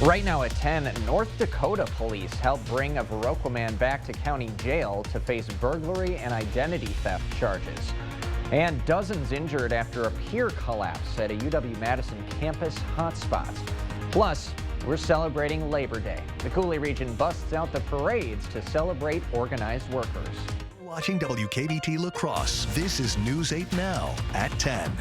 Right now at 10, North Dakota police helped bring a Viroqua man back to county jail to face burglary and identity theft charges. And dozens injured after a pier collapse at a UW-Madison campus hotspot. Plus, we're celebrating Labor Day. The Coulee region busts out the parades to celebrate organized workers. Watching WKBT La Crosse. This is News 8 Now at 10.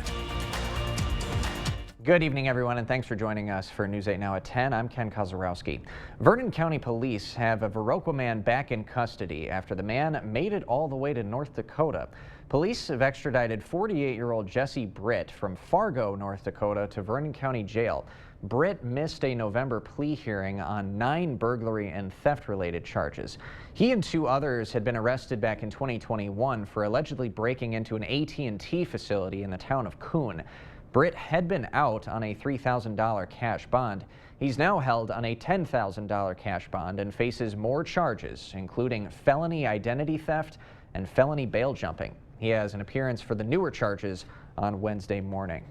Good evening, everyone, and thanks for joining us for News 8 Now at 10. I'm Ken Kozarowski. Vernon County Police have a Viroqua man back in custody after the man made it all the way to North Dakota. Police have extradited 48-year-old Jesse Britt from Fargo, North Dakota to Vernon County Jail. Britt missed a November plea hearing on 9 burglary and theft-related charges. He and 2 others had been arrested back in 2021 for allegedly breaking into an AT&T facility in the town of Coon. Britt had been out on a $3,000 cash bond. He's now held on a $10,000 cash bond and faces more charges, including felony identity theft and felony bail jumping. He has an appearance for the newer charges on Wednesday morning.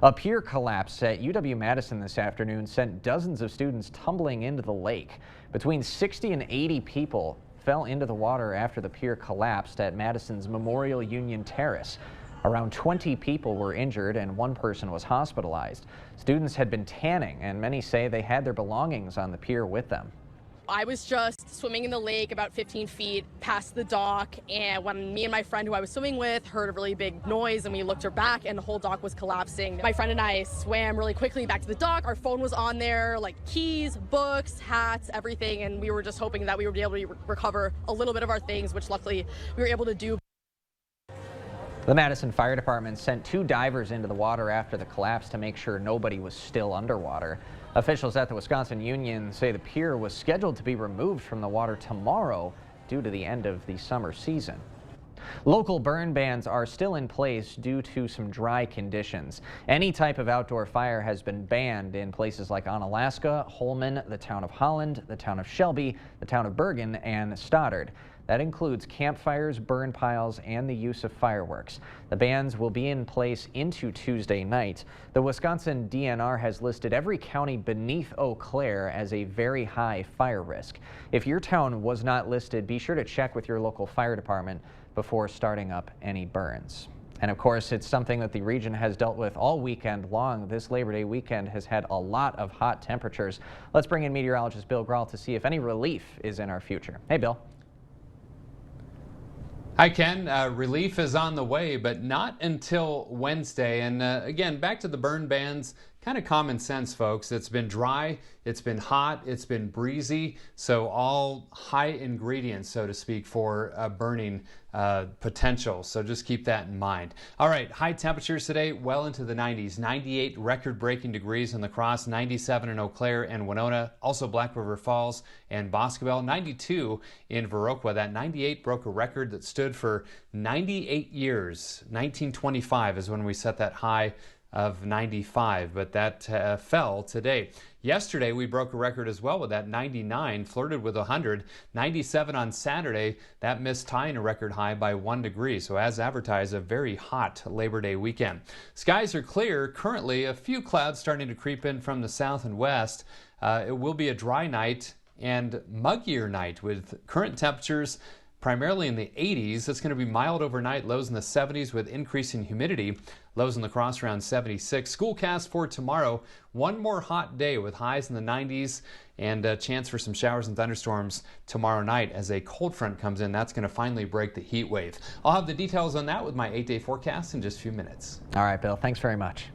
A pier collapse at UW-Madison this afternoon sent dozens of students tumbling into the lake. Between 60 and 80 people fell into the water after the pier collapsed at Madison's Memorial Union Terrace. Around 20 people were injured and 1 person was hospitalized. Students had been tanning, and many say they had their belongings on the pier with them. I was just swimming in the lake about 15 feet past the dock, and when me and my friend who I was swimming with heard a really big noise and we looked her back and the whole dock was collapsing. My friend and I swam really quickly back to the dock. Our phone was on there, like keys, books, hats, everything, and we were just hoping that we would be able to recover a little bit of our things, which luckily we were able to do. The Madison Fire Department sent 2 divers into the water after the collapse to make sure nobody was still underwater. Officials at the Wisconsin Union say the pier was scheduled to be removed from the water tomorrow due to the end of the summer season. Local burn bans are still in place due to some dry conditions. Any type of outdoor fire has been banned in places like Onalaska, Holmen, the town of Holland, the town of Shelby, the town of Bergen, and Stoddard. That includes campfires, burn piles, and the use of fireworks. The bans will be in place into Tuesday night. The Wisconsin DNR has listed every county beneath Eau Claire as a very high fire risk. If your town was not listed, be sure to check with your local fire department before starting up any burns. And of course, it's something that the region has dealt with all weekend long. This Labor Day weekend has had a lot of hot temperatures. Let's bring in meteorologist Bill Grahl to see if any relief is in our future. Hey, Bill. Hi, Ken. Relief is on the way, but not until Wednesday. And again, back to the burn bans. Kind of common sense, folks. It's been dry, it's been hot, it's been breezy, so all high ingredients, so to speak, for burning potential. So just keep that in mind. All right, high temperatures today, well into the 90s. 98 record-breaking degrees in La Crosse, 97 in Eau Claire and Winona, also Black River Falls and Boscobel, 92 in Viroqua. That 98 broke a record that stood for 98 years. 1925 is when we set that high of 95, but that fell today. Yesterday we broke a record as well with that 99, flirted with 100. 97 on Saturday, that missed tying a record high by 1 degree. So as advertised, a very hot Labor Day weekend. Skies are clear. Currently, a few clouds starting to creep in from the south and west. It will be a dry night and muggier night with current temperatures primarily in the 80s. It's going to be mild overnight, lows in the 70s with increasing humidity. Lows in La Crosse around 76. Schoolcast for tomorrow. One more hot day with highs in the 90s and a chance for some showers and thunderstorms tomorrow night as a cold front comes in. That's going to finally break the heat wave. I'll have the details on that with my 8-day forecast in just a few minutes. All right, Bill. Thanks very much.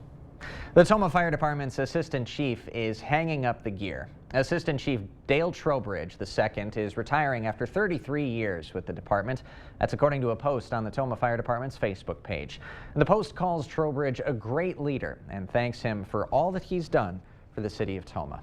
The Tomah Fire Department's Assistant Chief is hanging up the gear. Assistant Chief Dale Trowbridge II is retiring after 33 years with the department. That's according to a post on the Tomah Fire Department's Facebook page. And the post calls Trowbridge a great leader and thanks him for all that he's done for the city of Tomah.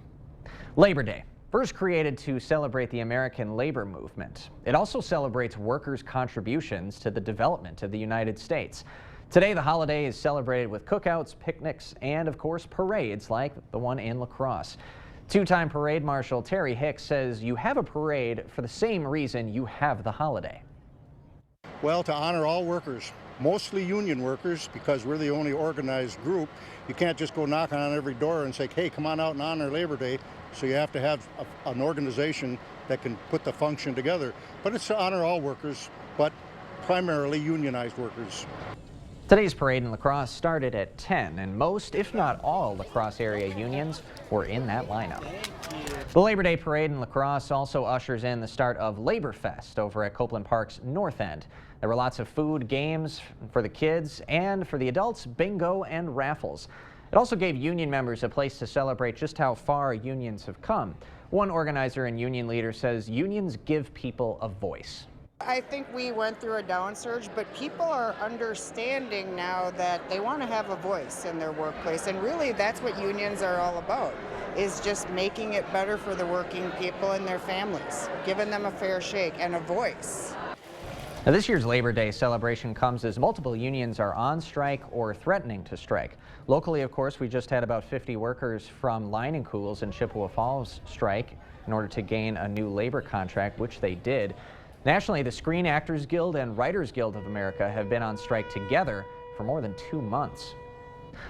Labor Day, first created to celebrate the American labor movement. It also celebrates workers' contributions to the development of the United States. Today, the holiday is celebrated with cookouts, picnics, and of course, parades like the one in La Crosse. Two-time parade marshal Terry Hicks says you have a parade for the same reason you have the holiday. Well, to honor all workers, mostly union workers, because we're the only organized group. You can't just go knocking on every door and say, hey, come on out and honor Labor Day. So you have to have an organization that can put the function together. But it's to honor all workers, but primarily unionized workers. Today's parade in La Crosse started at 10, and most, if not all, La Crosse area unions were in that lineup. The Labor Day parade in La Crosse also ushers in the start of Labor Fest over at Copeland Park's north end. There were lots of food, games for the kids, and for the adults, bingo and raffles. It also gave union members a place to celebrate just how far unions have come. One organizer and union leader says unions give people a voice. I think we went through a downsurge, but people are understanding now that they want to have a voice in their workplace, and really that's what unions are all about, is just making it better for the working people and their families, giving them a fair shake and a voice. Now, this year's Labor Day celebration comes as multiple unions are on strike or threatening to strike. Locally, of course, we just had about 50 workers from Leinenkugels and Chippewa Falls strike in order to gain a new labor contract, which they did. Nationally, the Screen Actors Guild and Writers Guild of America have been on strike together for more than 2 months.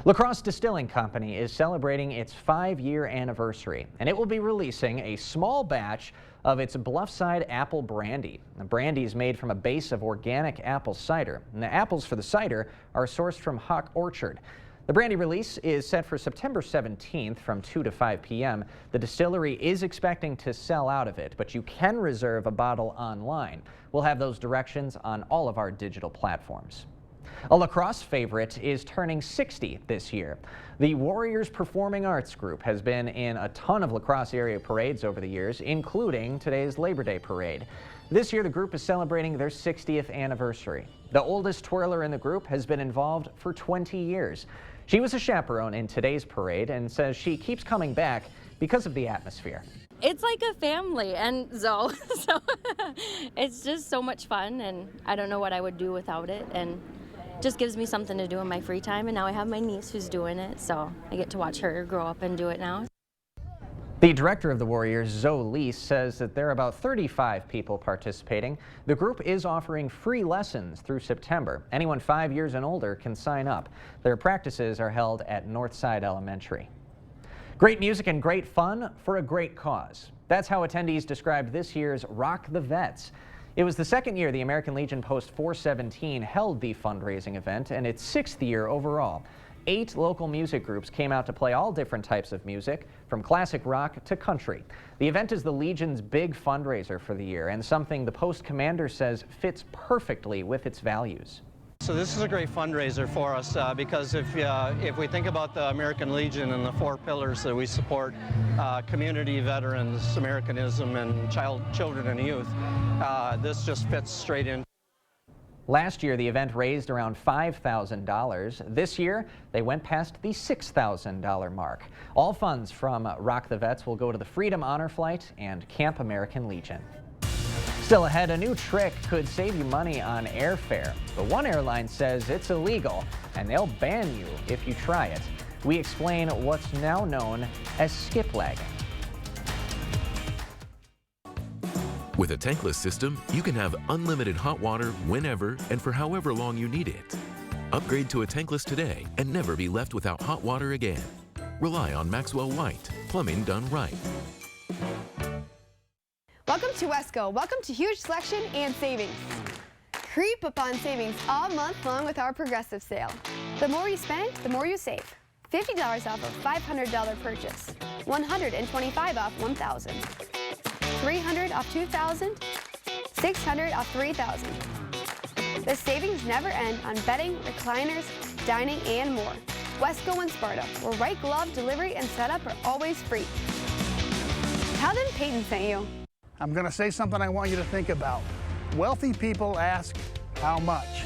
La Crosse Distilling Company is celebrating its 5-year anniversary, and it will be releasing a small batch of its Bluffside Apple Brandy. The brandy is made from a base of organic apple cider, and the apples for the cider are sourced from Hawk Orchard. The brandy release is set for September 17th from 2 to 5 p.m. The distillery is expecting to sell out of it, but you can reserve a bottle online. We'll have those directions on all of our digital platforms. A La Crosse favorite is turning 60 this year. The Warriors Performing Arts Group has been in a ton of La Crosse area parades over the years, including today's Labor Day parade. This year, the group is celebrating their 60th anniversary. The oldest twirler in the group has been involved for 20 years. She was a chaperone in today's parade and says she keeps coming back because of the atmosphere. It's like a family, and so it's just so much fun, and I don't know what I would do without it, and just gives me something to do in my free time. And now I have my niece who's doing it, so I get to watch her grow up and do it now. The director of the Warriors, Zoe Lease, says that there are about 35 people participating. The group is offering free lessons through September. Anyone 5 years and older can sign up. Their practices are held at Northside Elementary. Great music and great fun for a great cause. That's how attendees described this year's Rock the Vets. It was the second year the American Legion Post 417 held the fundraising event, and its 6th year overall. 8 local music groups came out to play all different types of music, from classic rock to country. The event is the Legion's big fundraiser for the year, and something the Post commander says fits perfectly with its values. So this is a great fundraiser for us because if we think about the American Legion and the 4 pillars that we support, community, veterans, Americanism, and children and youth, this just fits straight in. Last year, the event raised around $5,000. This year, they went past the $6,000 mark. All funds from Rock the Vets will go to the Freedom Honor Flight and Camp American Legion. Still ahead, a new trick could save you money on airfare, but one airline says it's illegal and they'll ban you if you try it. We explain what's now known as skip lagging. With a tankless system, you can have unlimited hot water whenever and for however long you need it. Upgrade to a tankless today and never be left without hot water again. Rely on Maxwell White, plumbing done right. Welcome to Wesco. Welcome to huge selection and savings. Creep up on savings all month long with our Progressive sale. The more you spend, the more you save. $50 off a $500 purchase. $125 off $1,000. $300 off $2,000. $600 off $3,000. The savings never end on bedding, recliners, dining, and more. Wesco and Sparta, where right glove delivery and setup are always free. Tell them Peyton sent you. I'm going to say something I want you to think about. Wealthy people ask, how much?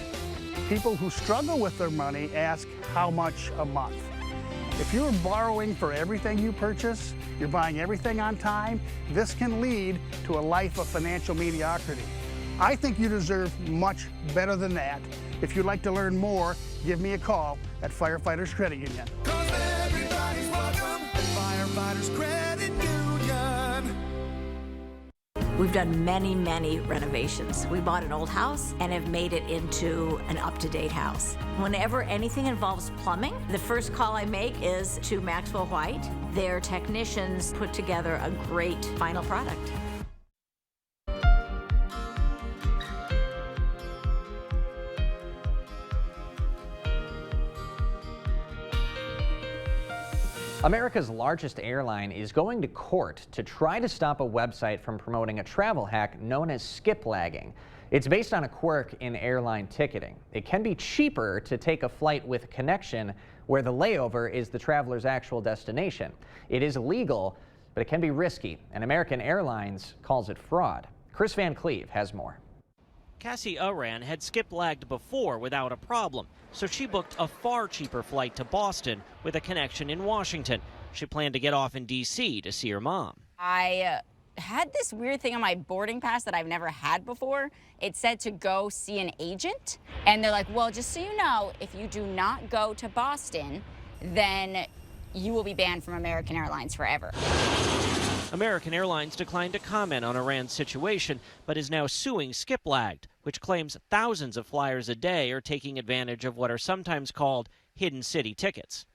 People who struggle with their money ask, how much a month? If you're borrowing for everything you purchase, you're buying everything on time, this can lead to a life of financial mediocrity. I think you deserve much better than that. If you'd like to learn more, give me a call at Firefighters Credit Union. 'Cause everybody's welcome at Firefighters Credit Union. We've done many, many renovations. We bought an old house and have made it into an up-to-date house. Whenever anything involves plumbing, the first call I make is to Maxwell White. Their technicians put together a great final product. America's largest airline is going to court to try to stop a website from promoting a travel hack known as skip lagging. It's based on a quirk in airline ticketing. It can be cheaper to take a flight with a connection where the layover is the traveler's actual destination. It is illegal, but it can be risky, and American Airlines calls it fraud. Chris Van Cleve has more. Cassie Oran had skip lagged before without a problem, so she booked a far cheaper flight to Boston with a connection in Washington. She planned to get off in D.C. to see her mom. I had this weird thing on my boarding pass that I've never had before. It said to go see an agent, and they're like, well, just so you know, if you do not go to Boston, then you will be banned from American Airlines forever. American Airlines declined to comment on Iran's situation, but is now suing Skiplagged, which claims thousands of flyers a day are taking advantage of what are sometimes called hidden city tickets.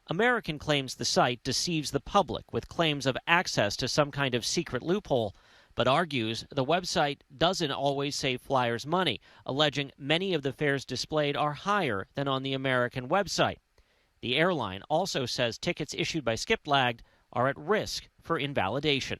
American claims the site deceives the public with claims of access to some kind of secret loophole, but argues the website doesn't always save flyers money, alleging many of the fares displayed are higher than on the American website. The airline also says tickets issued by Skiplagged are at risk for invalidation.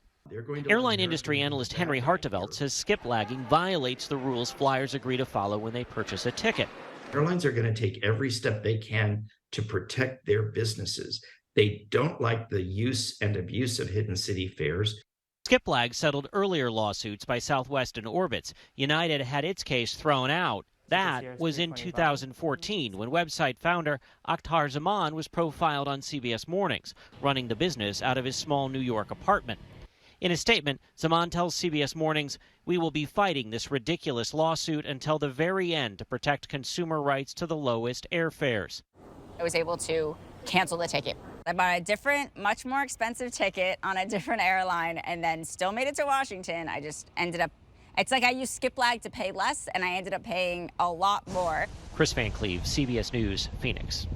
Airline industry analyst Henry Hartevelt says skip lagging violates the rules flyers agree to follow when they purchase a ticket. Airlines are going to take every step they can to protect their businesses. They don't like the use and abuse of hidden city fares. Skiplag settled earlier lawsuits by Southwest and Orbitz. United had its case thrown out. That was in 2014 when website founder Akhtar Zaman was profiled on CBS Mornings, running the business out of his small New York apartment. In a statement, Zaman tells CBS Mornings, "We will be fighting this ridiculous lawsuit until the very end to protect consumer rights to the lowest airfares." I was able to cancel the ticket. I bought a different, much more expensive ticket on a different airline and then still made it to Washington. I just ended up, it's like I used Skiplag to pay less and I ended up paying a lot more. Chris Van Cleve, CBS News, Phoenix.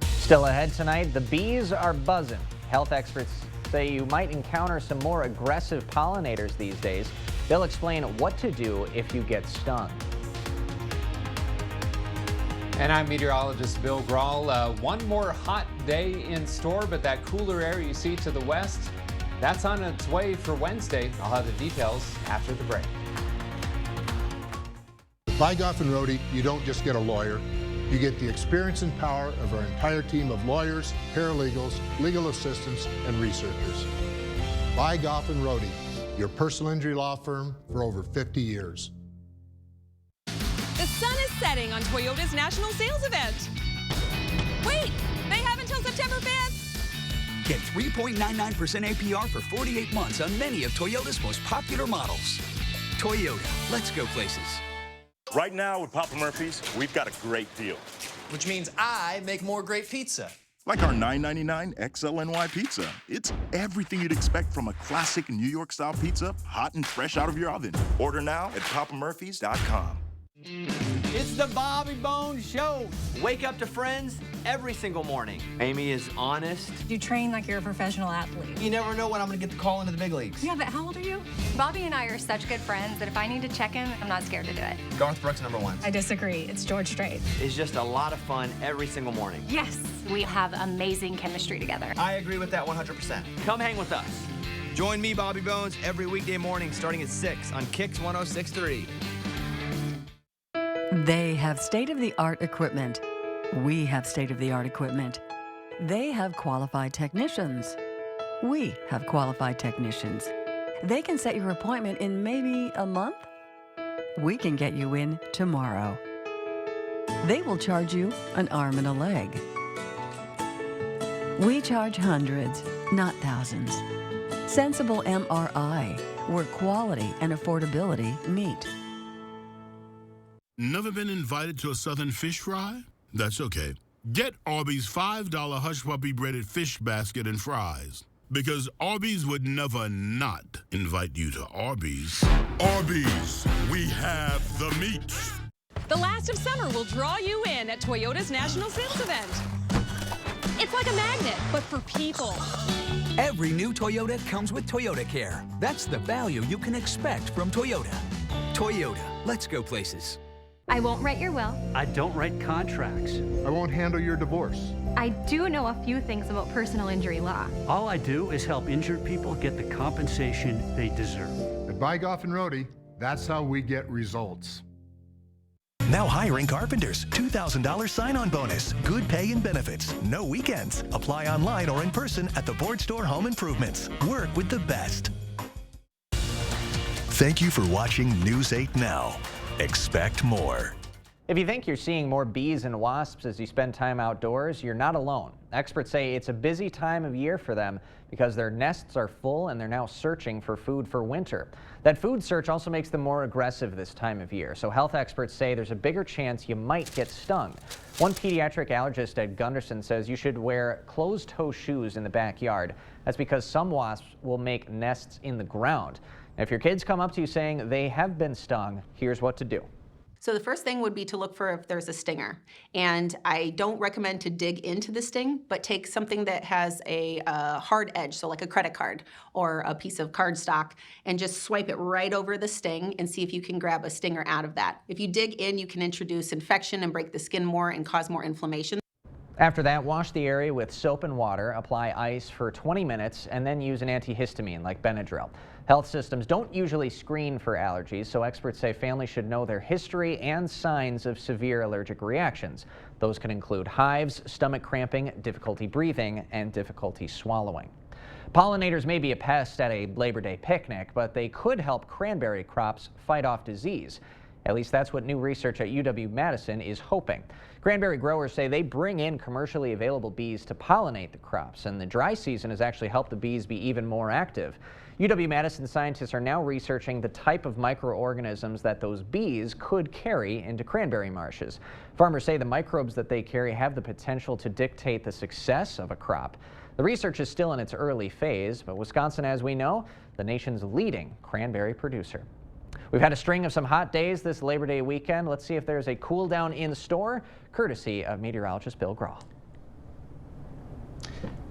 Still ahead tonight, the bees are buzzing. Health experts say you might encounter some more aggressive pollinators these days. They'll explain what to do if you get stung. And I'm meteorologist Bill Grahl. One more hot day in store, but that cooler air you see to the west, that's on its way for Wednesday. I'll have the details after the break. By Goff and Rohde, you don't just get a lawyer. You get the experience and power of our entire team of lawyers, paralegals, legal assistants, and researchers. By Goff and Rohde, your personal injury law firm for over 50 years. The sun is setting on Toyota's national sales event. Wait, they have until September 5th. Get 3.99% APR for 48 months on many of Toyota's most popular models. Toyota, let's go places. Right now with Papa Murphy's, we've got a great deal. Which means I make more great pizza. Like our $9.99 XLNY pizza. It's everything you'd expect from a classic New York-style pizza, hot and fresh out of your oven. Order now at papamurphys.com. It's the Bobby Bones Show. Wake up to friends every single morning. Amy is honest. You train like you're a professional athlete. You never know when I'm going to get the call into the big leagues. Yeah, but how old are you? Bobby and I are such good friends that if I need to check in, I'm not scared to do it. Garth Brooks, #1. I disagree. It's George Strait. It's just a lot of fun every single morning. Yes, we have amazing chemistry together. I agree with that 100%. Come hang with us. Join me, Bobby Bones, every weekday morning starting at 6 on Kicks 106.3. They have state-of-the-art equipment. We have state-of-the-art equipment. They have qualified technicians. We have qualified technicians. They can set your appointment in maybe a month. We can get you in tomorrow. They will charge you an arm and a leg. We charge hundreds, not thousands. Sensible MRI, where quality and affordability meet. Never been invited to a Southern fish fry? That's okay. Get Arby's $5 Hush Puppy breaded fish basket and fries. Because Arby's would never not invite you to Arby's. Arby's, we have the meat. The last of summer will draw you in at Toyota's National Sales Event. It's like a magnet, but for people. Every new Toyota comes with Toyota Care. That's the value you can expect from Toyota. Toyota, let's go places. I won't write your will. I don't write contracts. I won't handle your divorce. I do know a few things about personal injury law. All I do is help injured people get the compensation they deserve. At Buy Goff and Rohde, that's how we get results. Now hiring carpenters. $2,000 sign-on bonus. Good pay and benefits. No weekends. Apply online or in person at the Board Store Home Improvements. Work with the best. Thank you for watching News 8 Now. Expect more. If you think you're seeing more bees and wasps as you spend time outdoors, you're not alone. Experts say it's a busy time of year for them because their nests are full and they're now searching for food for winter. That food search also makes them more aggressive this time of year, so health experts say there's a bigger chance you might get stung. One pediatric allergist at Gunderson says you should wear closed-toe shoes in the backyard. That's because some wasps will make nests in the ground. Now, if your kids come up to you saying they have been stung, here's what to do. So the first thing would be to look for if there's a stinger. And I don't recommend to dig into the sting, but take something that has a hard edge, so like a credit card or a piece of cardstock, and just swipe it right over the sting and see if you can grab a stinger out of that. If you dig in, you can introduce infection and break the skin more and cause more inflammation. After that, wash the area with soap and water, apply ice for 20 minutes, and then use an antihistamine like Benadryl. Health systems don't usually screen for allergies, so experts say families should know their history and signs of severe allergic reactions. Those can include hives, stomach cramping, difficulty breathing, and difficulty swallowing. Pollinators may be a pest at a Labor Day picnic, but they could help cranberry crops fight off disease. At least that's what new research at UW-Madison is hoping. Cranberry growers say they bring in commercially available bees to pollinate the crops, and the dry season has actually helped the bees be even more active. UW-Madison scientists are now researching the type of microorganisms that those bees could carry into cranberry marshes. Farmers say the microbes that they carry have the potential to dictate the success of a crop. The research is still in its early phase, but Wisconsin, as we know, the nation's leading cranberry producer. We've had a string of some hot days this Labor Day weekend. Let's see if there's a cool down in store, courtesy of meteorologist Bill Grahl.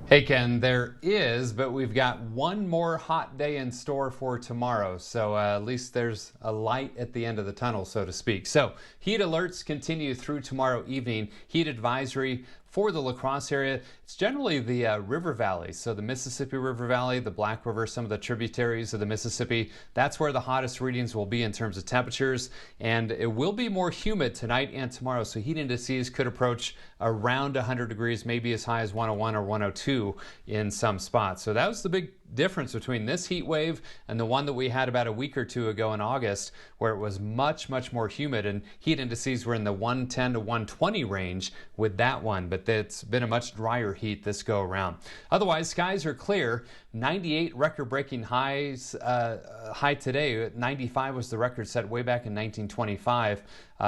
Hey Ken, there is, but we've got one more hot day in store for tomorrow. So at least there's a light at the end of the tunnel, so to speak. So heat alerts continue through tomorrow evening. Heat advisory for the La Crosse area. It's generally the river valleys. So the Mississippi River Valley, the Black River, some of the tributaries of the Mississippi. That's where the hottest readings will be in terms of temperatures. And it will be more humid tonight and tomorrow. So heat indices could approach around 100 degrees, maybe as high as 101 or 102 in some spots. So that was the big difference between this heat wave and the one that we had about a week or two ago in August, where it was much more humid and heat indices were in the 110 to 120 range with that one, but it's been a much drier heat this go around. Otherwise, skies are clear. 98 record-breaking highs, high today. 95 was the record set way back in 1925.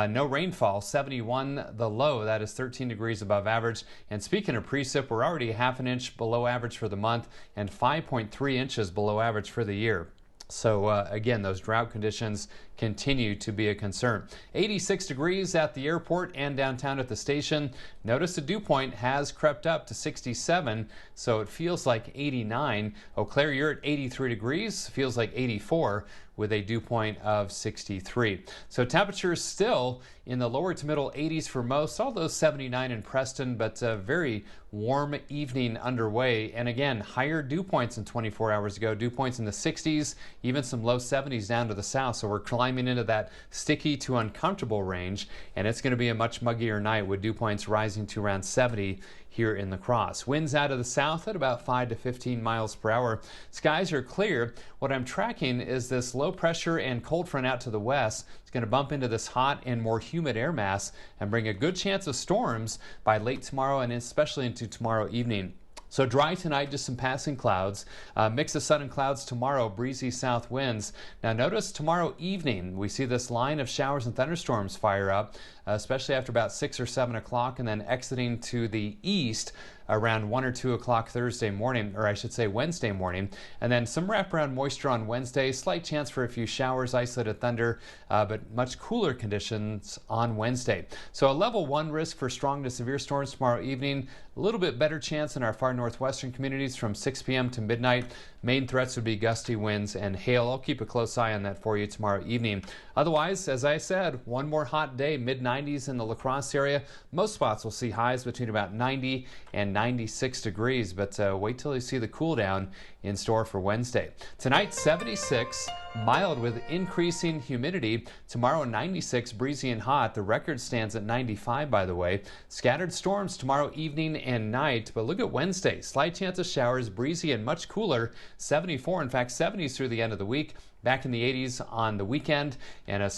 No rainfall, 71 the low, that is 13 degrees above average. And speaking of precip, we're already half an inch below average for the month and 5.3 inches below average for the year. So again, those drought conditions continue to be a concern. 86 degrees at the airport and downtown at the station. Notice the dew point has crept up to 67, so it feels like 89. Eau Claire, you're at 83 degrees, feels like 84 with a dew point of 63. So temperatures still in the lower to middle 80s for most, although 79 in Preston, but a very warm evening underway. And again, higher dew points than 24 hours ago. Dew points in the 60s, even some low 70s down to the south. So we're climbing into that sticky to uncomfortable range, and it's going to be a much muggier night with dew points rising to around 70 here in La Crosse. Winds out of the south at about 5 to 15 miles per hour. Skies are clear. What I'm tracking is this low pressure and cold front out to the west. It's going to bump into this hot and more humid air mass and bring a good chance of storms by late tomorrow and especially into tomorrow evening. So dry tonight, just some passing clouds. Mix of sun and clouds tomorrow, breezy south winds. Now notice tomorrow evening, we see this line of showers and thunderstorms fire up. especially after about 6 or 7 o'clock, and then exiting to the east around 1 or 2 o'clock Thursday morning, or I should say Wednesday morning. And then some wraparound moisture on Wednesday, slight chance for a few showers, isolated thunder, but much cooler conditions on Wednesday. So a level 1 risk for strong to severe storms tomorrow evening. A little bit better chance in our far northwestern communities from 6 p.m. to midnight. Main threats would be gusty winds and hail. I'll keep a close eye on that for you tomorrow evening. Otherwise, as I said, one more hot day, mid-90s in the La Crosse area. Most spots will see highs between about 90 and 96 degrees, but wait till you see the cool down in store for Wednesday. Tonight, 76, mild with increasing humidity. Tomorrow, 96, breezy and hot. The record stands at 95, by the way. Scattered storms tomorrow evening and night, but look at Wednesday. Slight chance of showers, breezy and much cooler. 74, in fact, 70s through the end of the week. Back in the 80s on the weekend, and a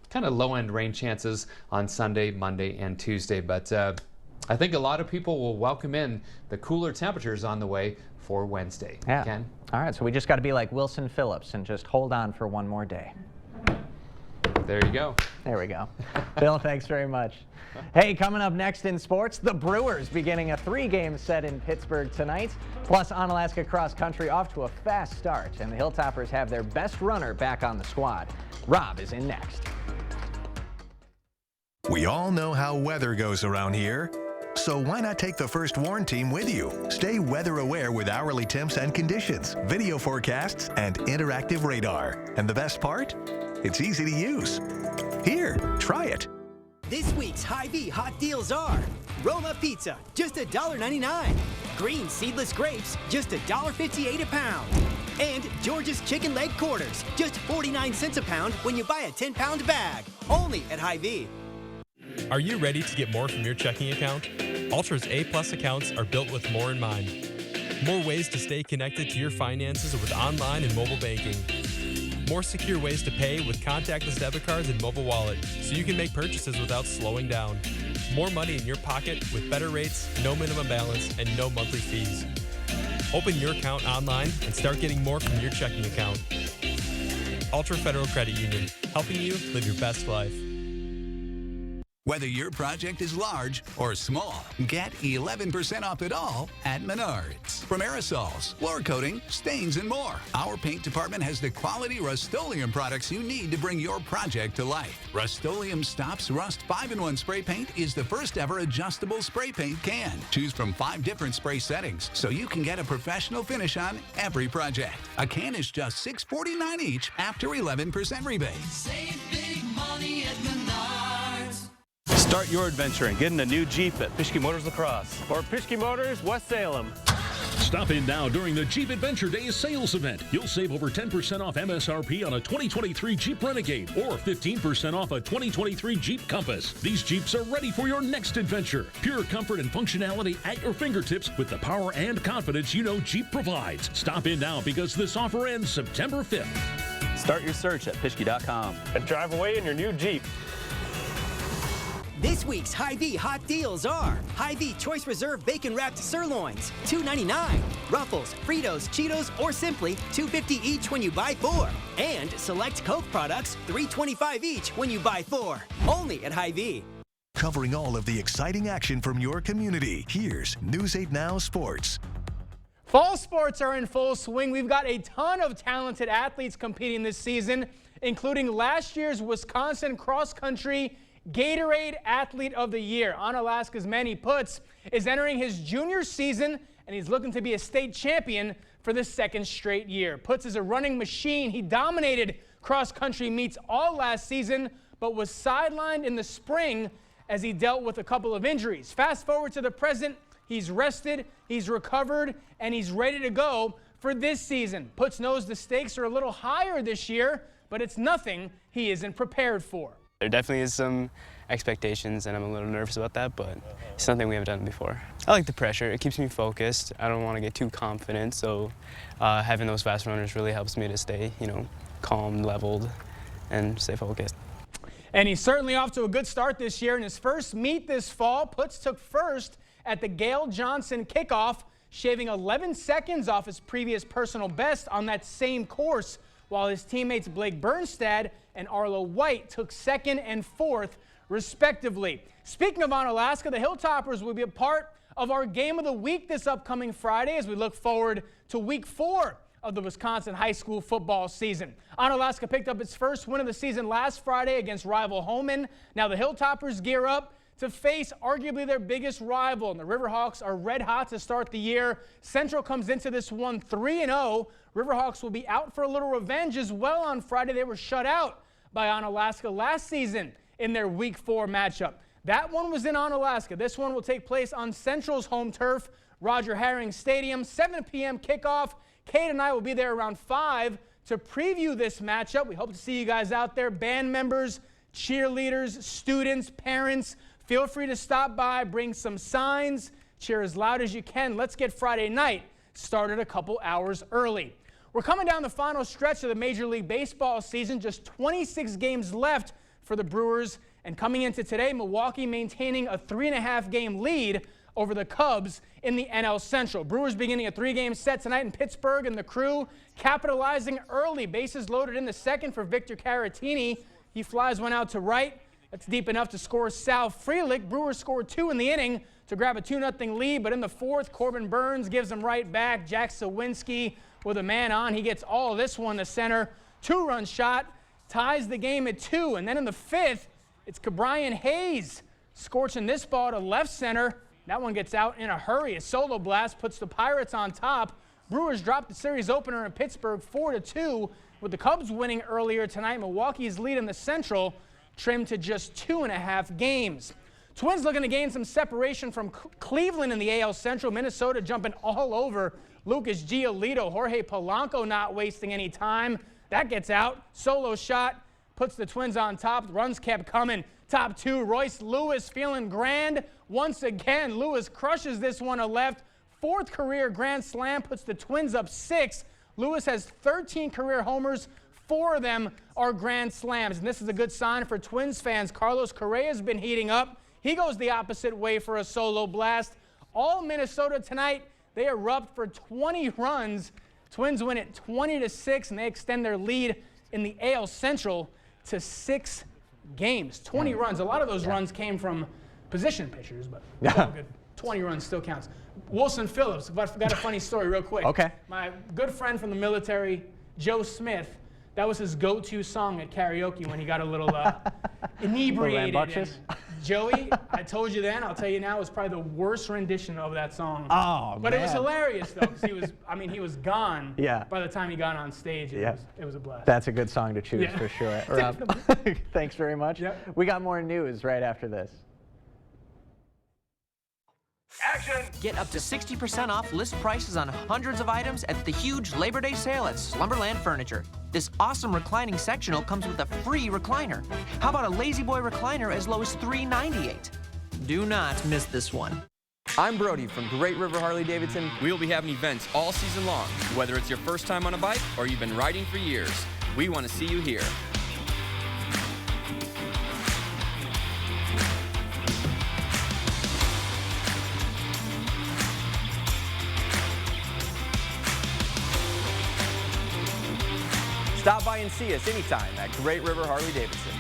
kind of low-end rain chances on Sunday, Monday, and Tuesday. But I think a lot of people will welcome in the cooler temperatures on the way for Wednesday. Yeah. Ken? All right, so we just got to be like Wilson Phillips and just hold on for one more day. There you go. There we go. Bill, thanks very much. Hey, coming up next in sports, the Brewers beginning a 3-game set in Pittsburgh tonight. Plus, Onalaska Cross Country off to a fast start, and the Hilltoppers have their best runner back on the squad. Rob is in next. We all know how weather goes around here. So why not take the First Warn team with you? Stay weather aware with hourly temps and conditions, video forecasts, and interactive radar. And the best part? It's easy to use. Here, try it. This week's Hy-Vee hot deals are Roma pizza, just $1.99. Green seedless grapes, just $1.58 a pound. And George's chicken leg quarters, just 49 cents a pound when you buy a 10-pound bag. Only at Hy-Vee. Are you ready to get more from your checking account? Ultra's A-plus accounts are built with more in mind. More ways to stay connected to your finances with online and mobile banking. More secure ways to pay with contactless debit cards and mobile wallet, so you can make purchases without slowing down. More money in your pocket with better rates, no minimum balance, and no monthly fees. Open your account online and start getting more from your checking account. Ultra Federal Credit Union, helping you live your best life. Whether your project is large or small, get 11% off it all at Menards. From aerosols, floor coating, stains, and more, our paint department has the quality Rust-Oleum products you need to bring your project to life. Rust-Oleum Stops Rust 5-in-1 spray paint is the first ever adjustable spray paint can. Choose from 5 different spray settings so you can get a professional finish on every project. A can is just $6.49 each after 11% rebate. Save big money at Menards. Start your adventure and get in a new Jeep at Pischke Motors La Crosse or Pischke Motors West Salem. Stop in now during the Jeep Adventure Days sales event. You'll save over 10% off MSRP on a 2023 Jeep Renegade or 15% off a 2023 Jeep Compass. These Jeeps are ready for your next adventure. Pure comfort and functionality at your fingertips with the power and confidence you know Jeep provides. Stop in now because this offer ends September 5th. Start your search at Pischke.com and drive away in your new Jeep. This week's Hy-Vee hot deals are Hy-Vee Choice Reserve Bacon Wrapped Sirloins, $2.99. Ruffles, Fritos, Cheetos, or Simply, $2.50 each when you buy 4. And select Coke products, $3.25 each when you buy 4. Only at Hy-Vee. Covering all of the exciting action from your community, here's News 8 Now Sports. Fall sports are in full swing. We've got a ton of talented athletes competing this season, including last year's Wisconsin cross-country Gatorade Athlete of the Year. Onalaska's Manny Putz is entering his junior season, and he's looking to be a state champion for the 2nd straight year. Putz is a running machine. He dominated cross-country meets all last season, but was sidelined in the spring as he dealt with a couple of injuries. Fast forward to the present, he's rested, he's recovered, and he's ready to go for this season. Putz knows the stakes are a little higher this year, but it's nothing he isn't prepared for. There definitely is some expectations, and I'm a little nervous about that, but it's something we haven't done before. I like the pressure. It keeps me focused. I don't want to get too confident, so having those fast runners really helps me to stay, calm, leveled, and stay focused. And he's certainly off to a good start this year. In his first meet this fall, Putz took first at the Gail Johnson kickoff, shaving 11 seconds off his previous personal best on that same course, while his teammates Blake Bernstad and Arlo White took 2nd and 4th, respectively. Speaking of Onalaska, the Hilltoppers will be a part of our Game of the Week this upcoming Friday as we look forward to Week 4 of the Wisconsin high school football season. Onalaska picked up its first win of the season last Friday against rival Holmen. Now the Hilltoppers gear up to face arguably their biggest rival, and the Riverhawks are red hot to start the year. Central comes into this one 3-0. Riverhawks will be out for a little revenge as well on Friday. They were shut out by Onalaska last season in their Week 4 matchup. That one was in Onalaska. This one will take place on Central's home turf, Roger Herring Stadium, 7 p.m. kickoff. Kate and I will be there around 5 to preview this matchup. We hope to see you guys out there, band members, cheerleaders, students, parents. Feel free to stop by, bring some signs, cheer as loud as you can. Let's get Friday night started a couple hours early. We're coming down the final stretch of the Major League Baseball season, just 26 games left for the Brewers. And coming into today, Milwaukee maintaining a 3.5 game lead over the Cubs in the NL Central. Brewers beginning a 3-game set tonight in Pittsburgh, and the Crew capitalizing early. Bases loaded in the second for Victor Caratini. He flies one out to right. That's deep enough to score Sal Frelick. Brewers scored 2 in the inning to grab a 2-0 lead, but in the fourth, Corbin Burns gives them right back. Jack Sawinski with a man on. He gets all of this one to center. 2-run shot, ties the game at 2. And then in the fifth, it's Cabrian Hayes scorching this ball to left center. That one gets out in a hurry. A solo blast puts the Pirates on top. Brewers dropped the series opener in Pittsburgh 4-2. With the Cubs winning earlier tonight, Milwaukee's lead in the Central trimmed to just 2.5 games. Twins looking to gain some separation from Cleveland in the AL Central. Minnesota jumping all over Lucas Giolito. Jorge Polanco not wasting any time. That gets out. Solo shot puts the Twins on top. Runs kept coming. Top 2, Royce Lewis feeling grand. Once again, Lewis crushes this one to left. 4th career grand slam puts the Twins up 6. Lewis has 13 career homers. 4 of them are grand slams, and this is a good sign for Twins fans. Carlos Correa has been heating up. He goes the opposite way for a solo blast. All Minnesota tonight, they erupt for 20 runs. Twins win it 20-6, and they extend their lead in the AL Central to 6 games. 20 runs. A lot of those runs came from position pitchers, but good. 20 runs still counts. Wilson Phillips, but I got a funny story real quick. Okay. My good friend from the military, Joe Smith, that was his go-to song at karaoke when he got a little inebriated. And Joey, I told you then, I'll tell you now, it was probably the worst rendition of that song. Oh, but man. It was hilarious though, because he was gone by the time he got on stage. It was a blast. That's a good song to choose for sure. Rob, thanks very much. Yep. We got more news right after this. Action! Get up to 60% off list prices on hundreds of items at the huge Labor Day sale at Slumberland Furniture. This awesome reclining sectional comes with a free recliner. How about a Lazy Boy recliner as low as $398? Do not miss this one. I'm Brody from Great River Harley-Davidson. We will be having events all season long. Whether it's your first time on a bike or you've been riding for years, we want to see you here. Stop by and see us anytime at Great River Harley-Davidson.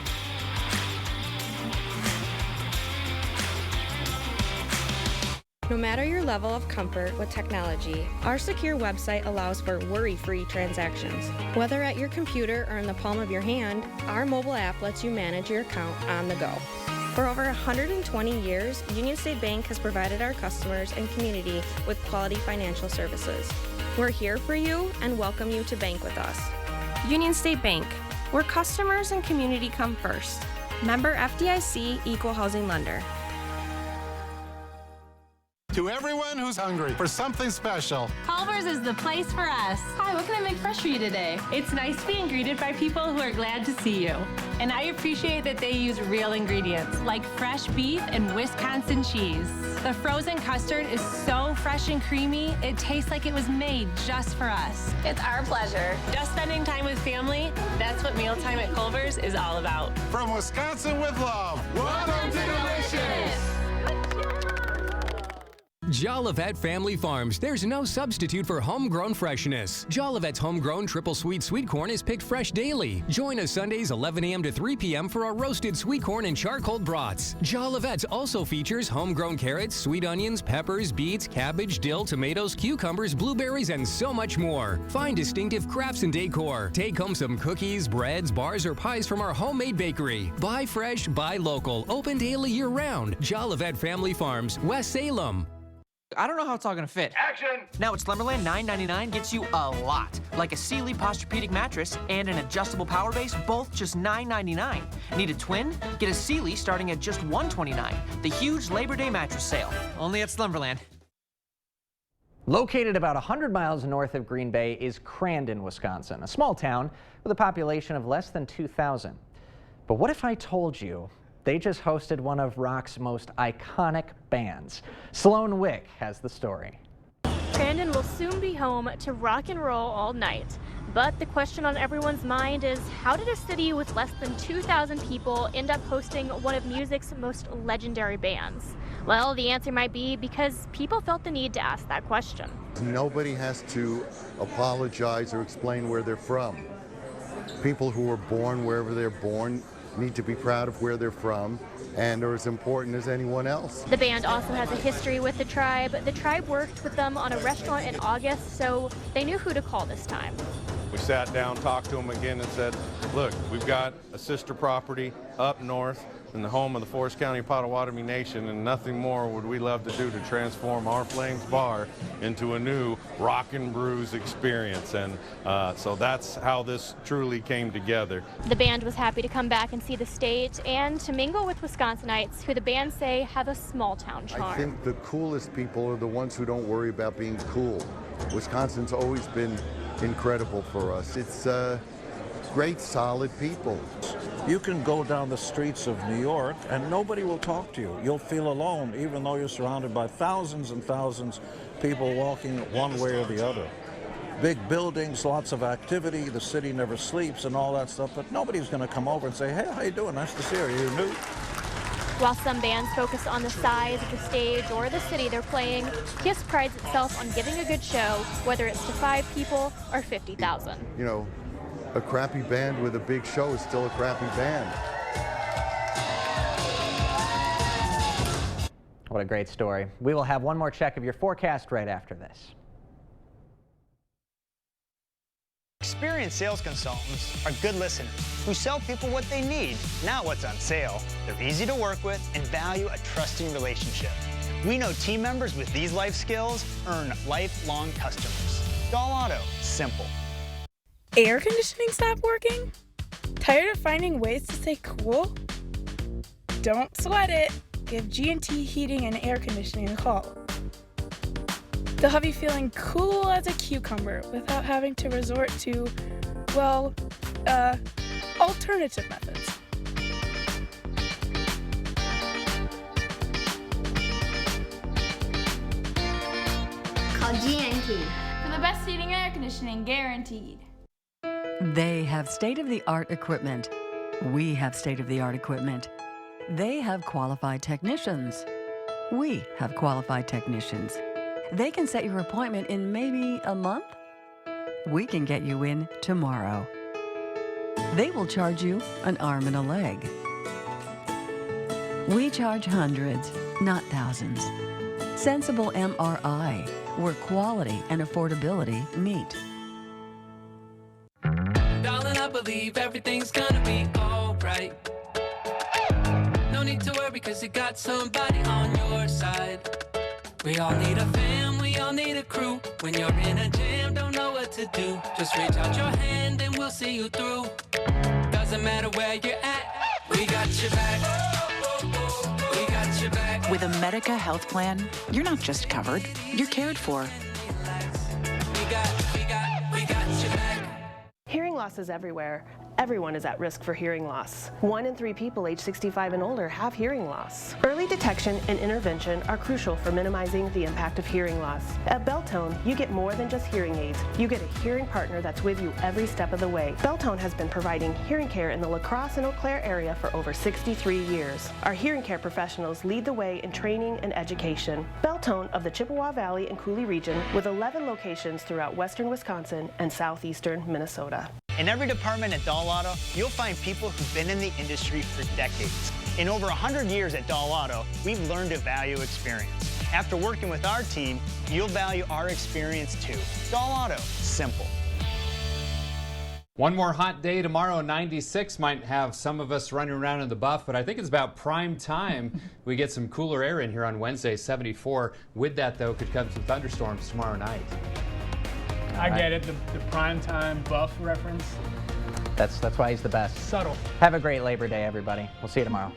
No matter your level of comfort with technology, our secure website allows for worry-free transactions. Whether at your computer or in the palm of your hand, our mobile app lets you manage your account on the go. For over 120 years, Union State Bank has provided our customers and community with quality financial services. We're here for you and welcome you to bank with us. Union State Bank, where customers and community come first. Member FDIC, Equal Housing Lender. To everyone who's hungry for something special, Culver's is the place for us. Hi, what can I make fresh for you today? It's nice being greeted by people who are glad to see you. And I appreciate that they use real ingredients, like fresh beef and Wisconsin cheese. The frozen custard is so fresh and creamy, it tastes like it was made just for us. It's our pleasure. Just spending time with family, that's what mealtime at Culver's is all about. From Wisconsin with love, welcome to Delicious! Jolivet Family Farms. There's no substitute for homegrown freshness. Jolivet's homegrown triple sweet corn is picked fresh daily. Join us Sundays 11 a.m. to 3 p.m. for our roasted sweet corn and charcoal brats. Jolivet's also features homegrown carrots, sweet onions, peppers, beets, cabbage, dill, tomatoes, cucumbers, blueberries, and so much more. Find distinctive crafts and decor. Take home some cookies, breads, bars, or pies from our homemade bakery. Buy fresh, buy local. Open daily year-round. Jolivet Family Farms, West Salem. I don't know how it's all gonna fit. Action! Now at Slumberland, $9.99 gets you a lot. Like a Sealy Posturepedic mattress and an adjustable power base, both just $9.99. Need a twin? Get a Sealy starting at just $129. The huge Labor Day mattress sale. Only at Slumberland. Located about 100 miles north of Green Bay is Crandon, Wisconsin, a small town with a population of less than 2,000. But what if I told you they just hosted one of rock's most iconic bands? Sloan Wick has the story. Crandon will soon be home to rock and roll all night. But the question on everyone's mind is, how did a city with less than 2,000 people end up hosting one of music's most legendary bands? Well, the answer might be because people felt the need to ask that question. Nobody has to apologize or explain where they're from. People who were born wherever they're born need to be proud of where they're from and are as important as anyone else. The band also has a history with the Tribe. The Tribe worked with them on a restaurant in August, so they knew who to call this time. We sat down, talked to them again, and said, look, we've got a sister property up north in the home of the Forest County Potawatomi Nation, and nothing more would we love to do to transform our Flames Bar into a new rock and brews experience. And so that's how this truly came together. The band was happy to come back and see the state and to mingle with Wisconsinites, who the band say have a small town charm. I think the coolest people are the ones who don't worry about being cool. Wisconsin's always been incredible for us. It's great, solid people. You can go down the streets of New York and nobody will talk to you. You'll feel alone, even though you're surrounded by thousands and thousands of people walking one way or the other. Big buildings, lots of activity, the city never sleeps and all that stuff, but nobody's going to come over and say, hey, how you doing? Nice to see you. Are you new? While some bands focus on the size of the stage or the city they're playing, KISS prides itself on giving a good show, whether it's to 5 people or 50,000. You know, a crappy band with a big show is still a crappy band. What a great story. We will have one more check of your forecast right after this. Experienced sales consultants are good listeners who sell people what they need, not what's on sale. They're easy to work with and value a trusting relationship. We know team members with these life skills earn lifelong customers. Dahl Auto, simple. Air conditioning stopped working? Tired of finding ways to stay cool? Don't sweat it. Give G&T Heating and Air Conditioning a call. They'll have you feeling cool as a cucumber without having to resort to, well, alternative methods. Call G&T. For the best heating and air conditioning guaranteed. They have state-of-the-art equipment. We have state-of-the-art equipment. They have qualified technicians. We have qualified technicians. They can set your appointment in maybe a month. We can get you in tomorrow. They will charge you an arm and a leg. We charge hundreds, not thousands. Sensible MRI, where quality and affordability meet. Darling, I believe everything's gonna be alright. No need to worry, cause you got somebody on your side. We all need a fam, we all need a crew. When you're in a jam, don't know what to do. Just reach out your hand and we'll see you through. Doesn't matter where you're at, we got your back. We got your back. With a Medica health plan, you're not just covered, you're cared for. We got your back. Hearing loss loss is everywhere. Everyone is at risk for hearing loss. 1 in 3 people age 65 and older have hearing loss. Early detection and intervention are crucial for minimizing the impact of hearing loss. At Beltone, you get more than just hearing aids. You get a hearing partner that's with you every step of the way. Beltone has been providing hearing care in the La Crosse and Eau Claire area for over 63 years. Our hearing care professionals lead the way in training and education. Beltone of the Chippewa Valley and Coulee region with 11 locations throughout western Wisconsin and southeastern Minnesota. In every department at Dahl Auto, you'll find people who've been in the industry for decades. In over 100 years at Dahl Auto, we've learned to value experience. After working with our team, you'll value our experience too. Dahl Auto, simple. One more hot day tomorrow, 96, might have some of us running around in the buff, but I think it's about prime time we get some cooler air in here on Wednesday, 74. With that, though, could come some thunderstorms tomorrow night. I get it, the primetime buff reference. That's why he's the best. Subtle. Have a great Labor Day, everybody. We'll see you tomorrow.